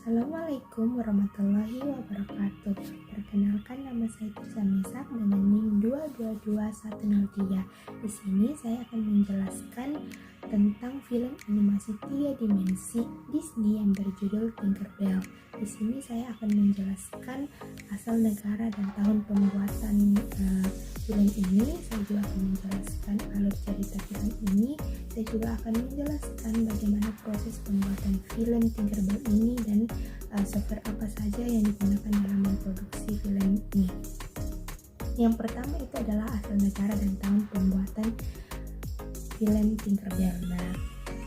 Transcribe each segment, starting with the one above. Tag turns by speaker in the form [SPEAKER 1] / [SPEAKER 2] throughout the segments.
[SPEAKER 1] Assalamualaikum warahmatullahi wabarakatuh. Perkenalkan, nama saya Tirza Mesak dengan NIM 222103. Di sini saya akan menjelaskan tentang film animasi 3 dimensi Disney yang berjudul Tinkerbell. Di sini saya akan menjelaskan asal negara dan tahun pembuatan film ini. Saya juga akan menjelaskan alur cerita film ini. Saya juga akan menjelaskan bagaimana proses pembuatan film Tinkerbell ini dan software apa saja yang digunakan dalam memproduksi film ini. Yang pertama itu adalah asal negara dan tahun pembuatan film Tinkerbell.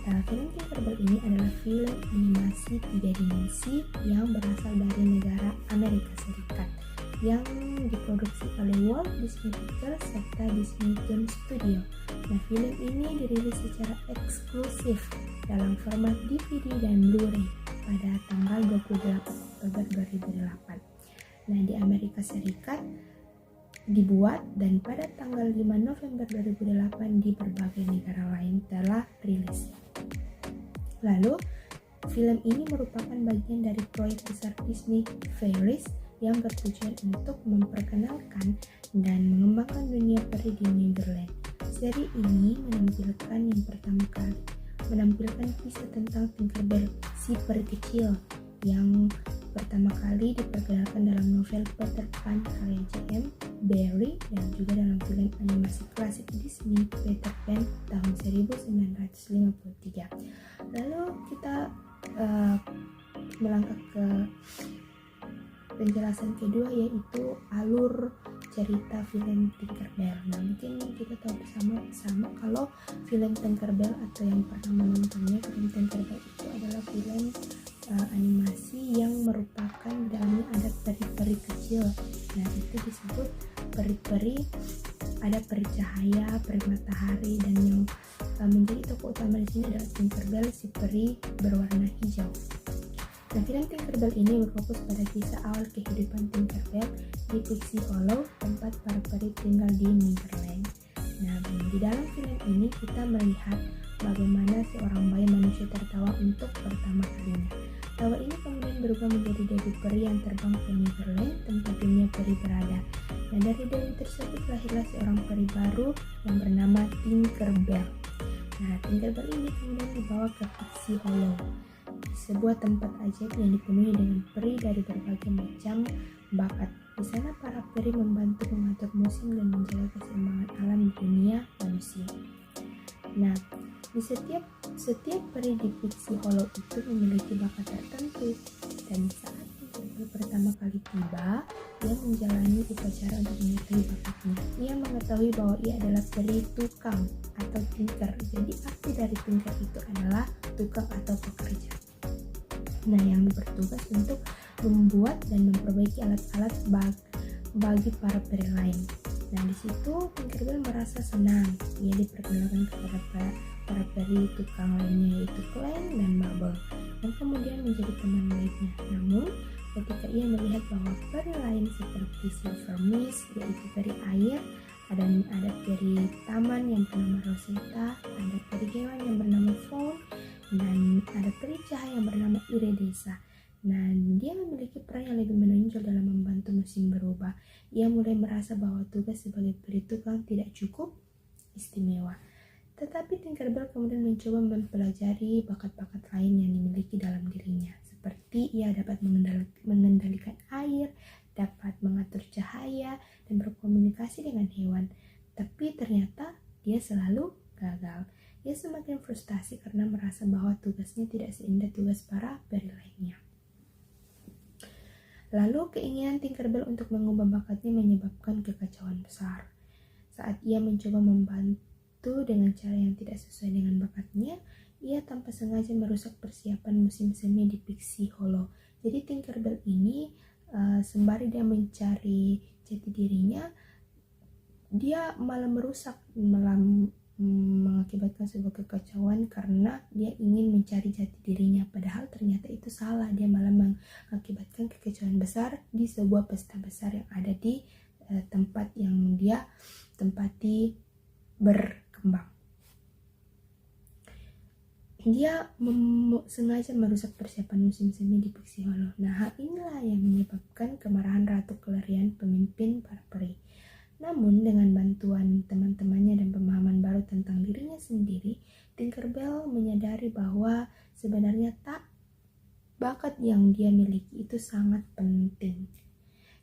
[SPEAKER 1] Film Tinkerbell ini adalah film animasi 3 dimensi yang berasal dari negara Amerika Serikat yang diproduksi oleh Walt Disney Pictures serta Disney Film Studio. Film ini dirilis secara eksklusif dalam format DVD dan Blu-ray pada tanggal 28 Oktober 2008. Di Amerika Serikat dibuat dan pada tanggal 5 November 2008 di berbagai negara lain telah rilis. Lalu, film ini merupakan bagian dari proyek besar Disney Fairies yang bertujuan untuk memperkenalkan dan mengembangkan dunia peri di Neverland. Seri ini menampilkan kisah tentang Tinkerbell, si peri kecil yang pertama kali diperkenalkan dalam novel Peter Pan karya J.M. Barrie dan juga dalam film animasi klasik Disney Peter Pan tahun 1953. Lalu kita melangkah ke penjelasan kedua, yaitu alur cerita film Tinkerbell. Mungkin kita tahu bersama kalau film Tinkerbell atau yang pernah menontonnya, film Tinkerbell itu adalah film animasi yang merupakan dalamnya ada peri-peri kecil. Itu disebut peri-peri, ada peri cahaya, peri matahari, dan yang menjadi tokoh utama di sini adalah Tinkerbell, si peri berwarna hijau. Film Tinkerbell ini berfokus pada kisah awal kehidupan Tinkerbell di Pixie Hollow, tempat para peri tinggal di Neverland. Di dalam film ini kita melihat bagaimana seorang bayi manusia tertawa untuk pertama kalinya. Tawa ini kemudian berubah menjadi dewi peri yang terbang ke Neverland, tempat dunia peri berada. Dari dewi tersebut lahirlah seorang peri baru yang bernama Tinkerbell. Tinkerbell ini kemudian dibawa ke Pixie Hollow, sebuah tempat ajaib yang dipenuhi dengan peri dari berbagai macam bakat. Di sana para peri membantu mengatur musim dan menjaga keseimbangan alam di dunia manusia. Di setiap peri di Pixie Hollow itu memiliki bakat tertentu, dan saat Tinkerbell pertama kali tiba, ia menjalani upacara untuk mengetahui bakatnya. Ia mengetahui bahwa ia adalah peri tukang atau tinker. Jadi arti dari tinker itu adalah tukang atau pekerja. Yang bertugas untuk membuat dan memperbaiki alat-alat bagi para peri lain. Di situ Tinkerbell merasa senang. Ia diperkenalkan kepada para peri tukang lainnya, yaitu Clang dan Marble, yang kemudian menjadi teman baiknya. Namun, ketika ia melihat bahwa peri lain seperti Silver Mist, yaitu peri air, ada peri taman yang bernama Rosetta, ada peri hewan yang bernama Fawn, dan ada peri cahaya yang bernama Iridescence. Dia memiliki peran yang lebih menonjol dalam membantu musim berubah. Ia mulai merasa bahwa tugas sebagai peri tukang tidak cukup istimewa. Tetapi Tinkerbell kemudian mencoba mempelajari bakat-bakat lain yang dimiliki dalam dirinya, seperti ia dapat mengendalikan air, dapat mengatur cahaya, dan berkomunikasi dengan hewan. Tapi ternyata dia selalu gagal. Ia semakin frustasi karena merasa bahwa tugasnya tidak seindah tugas para peri lainnya. Lalu keinginan Tinkerbell untuk mengubah bakatnya menyebabkan kekacauan besar. Saat ia mencoba membantu dengan cara yang tidak sesuai dengan bakatnya, ia tanpa sengaja merusak persiapan musim semi di Pixie Hollow. Jadi Tinkerbell ini sembari dia mencari jati dirinya, dia malah merusak, mengakibatkan sebuah kekacauan karena dia ingin mencari jati dirinya, padahal ternyata itu salah. Dia malah mengakibatkan kekacauan besar di sebuah pesta besar yang ada di tempat yang dia tempati berkembang. dia sengaja merusak persiapan musim semi di Pixie Hollow. Nah, hal inilah yang menyebabkan kemarahan Ratu Kelerian, pemimpin para peri. Namun, dengan bantuan teman-temannya dan pemahaman baru tentang dirinya sendiri, Tinkerbell menyadari bahwa sebenarnya bakat yang dia miliki itu sangat penting.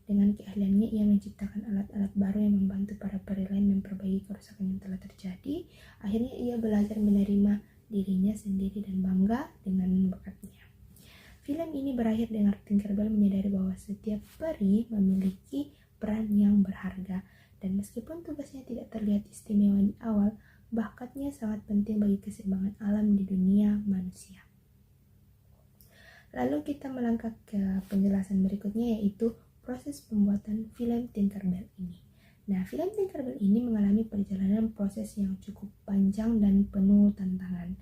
[SPEAKER 1] Dengan keahliannya, ia menciptakan alat-alat baru yang membantu para peri lain memperbaiki kerusakan yang telah terjadi. Akhirnya, ia belajar menerima dirinya sendiri dan bangga dengan bakatnya. Film ini berakhir dengan Tinkerbell menyadari bahwa setiap peri memiliki peran yang berharga, dan meskipun tugasnya tidak terlihat istimewa di awal, bakatnya sangat penting bagi keseimbangan alam di dunia manusia. Lalu kita melangkah ke penjelasan berikutnya, yaitu proses pembuatan film Tinkerbell ini. Nah, film Tinkerbell ini mengalami perjalanan proses yang cukup panjang dan penuh tantangan.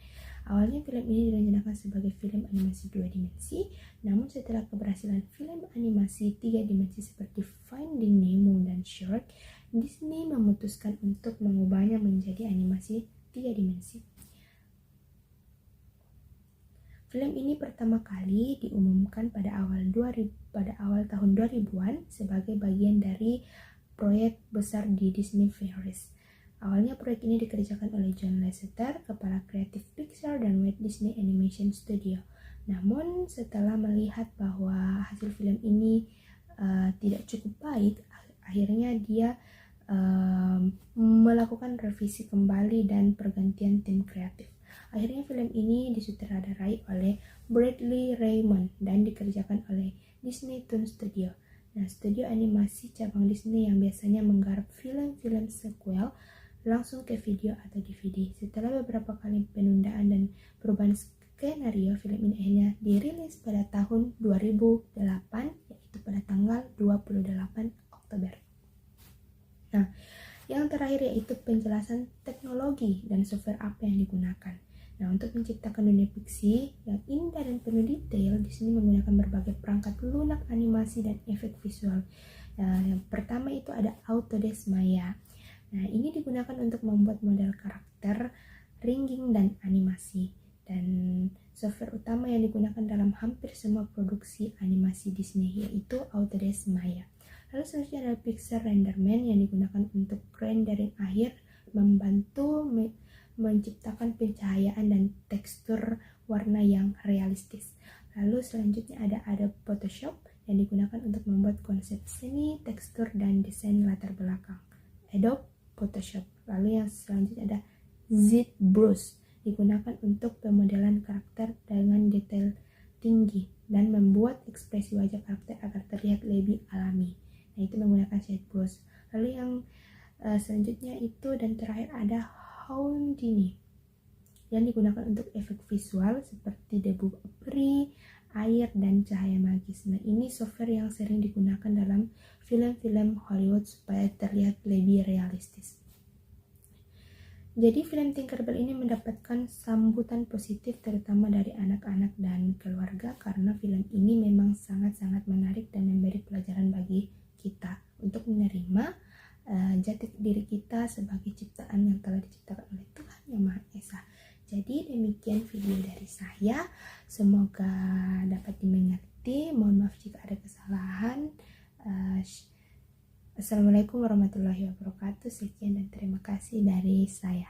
[SPEAKER 1] Awalnya film ini direncanakan sebagai film animasi 2 dimensi, namun setelah keberhasilan film animasi 3 dimensi seperti Finding Nemo dan Shrek, Disney memutuskan untuk mengubahnya menjadi animasi 3 dimensi. Film ini pertama kali diumumkan pada awal tahun 2000-an sebagai bagian dari proyek besar di Disney Fairies. Awalnya proyek ini dikerjakan oleh John Lasseter, kepala kreatif Pixar dan Walt Disney Animation Studio. Namun setelah melihat bahwa hasil film ini tidak cukup baik, akhirnya dia melakukan revisi kembali dan pergantian tim kreatif. Akhirnya film ini disutradarai oleh Bradley Raymond dan dikerjakan oleh Disney Toon Studio. Nah, studio animasi cabang Disney yang biasanya menggarap film-film sequel langsung ke video atau DVD. Setelah beberapa kali penundaan dan perubahan skenario, film ini akhirnya dirilis pada tahun 2008, yaitu pada tanggal 28 Oktober. Nah, yang terakhir yaitu penjelasan teknologi dan software apa yang digunakan. Nah, untuk menciptakan dunia fiksi yang indah dan penuh detail, Disney menggunakan berbagai perangkat lunak animasi dan efek visual. Nah, yang pertama itu ada Autodesk Maya. Nah, ini digunakan untuk membuat model karakter, rigging, dan animasi. Dan software utama yang digunakan dalam hampir semua produksi animasi Disney yaitu Autodesk Maya. Lalu selanjutnya ada Pixar Renderman yang digunakan untuk rendering akhir, membantu menciptakan pencahayaan dan tekstur warna yang realistis. Lalu selanjutnya ada Adobe Photoshop yang digunakan untuk membuat konsep seni, tekstur, dan desain latar belakang. Adobe Photoshop. Lalu yang selanjutnya ada ZBrush, digunakan untuk pemodelan karakter dengan detail tinggi dan membuat ekspresi wajah karakter agar terlihat lebih alami. Nah, itu menggunakan ZBrush. Lalu yang selanjutnya itu dan terakhir ada Houdini yang digunakan untuk efek visual seperti debu peri, air, dan cahaya magis. Nah, ini software yang sering digunakan dalam film-film Hollywood supaya terlihat lebih realistis. Jadi film Tinkerbell ini mendapatkan sambutan positif terutama dari anak-anak dan keluarga karena film ini memang sangat-sangat menarik dan memberi pelajaran bagi kita untuk menerima jati diri kita sebagai ciptaan yang telah diciptakan oleh Tuhan Yang Maha Esa. Jadi demikian video dari saya, semoga dapat dimengerti. Mohon maaf jika ada kesalahan. Assalamualaikum warahmatullahi wabarakatuh. Sekian dan terima kasih dari saya.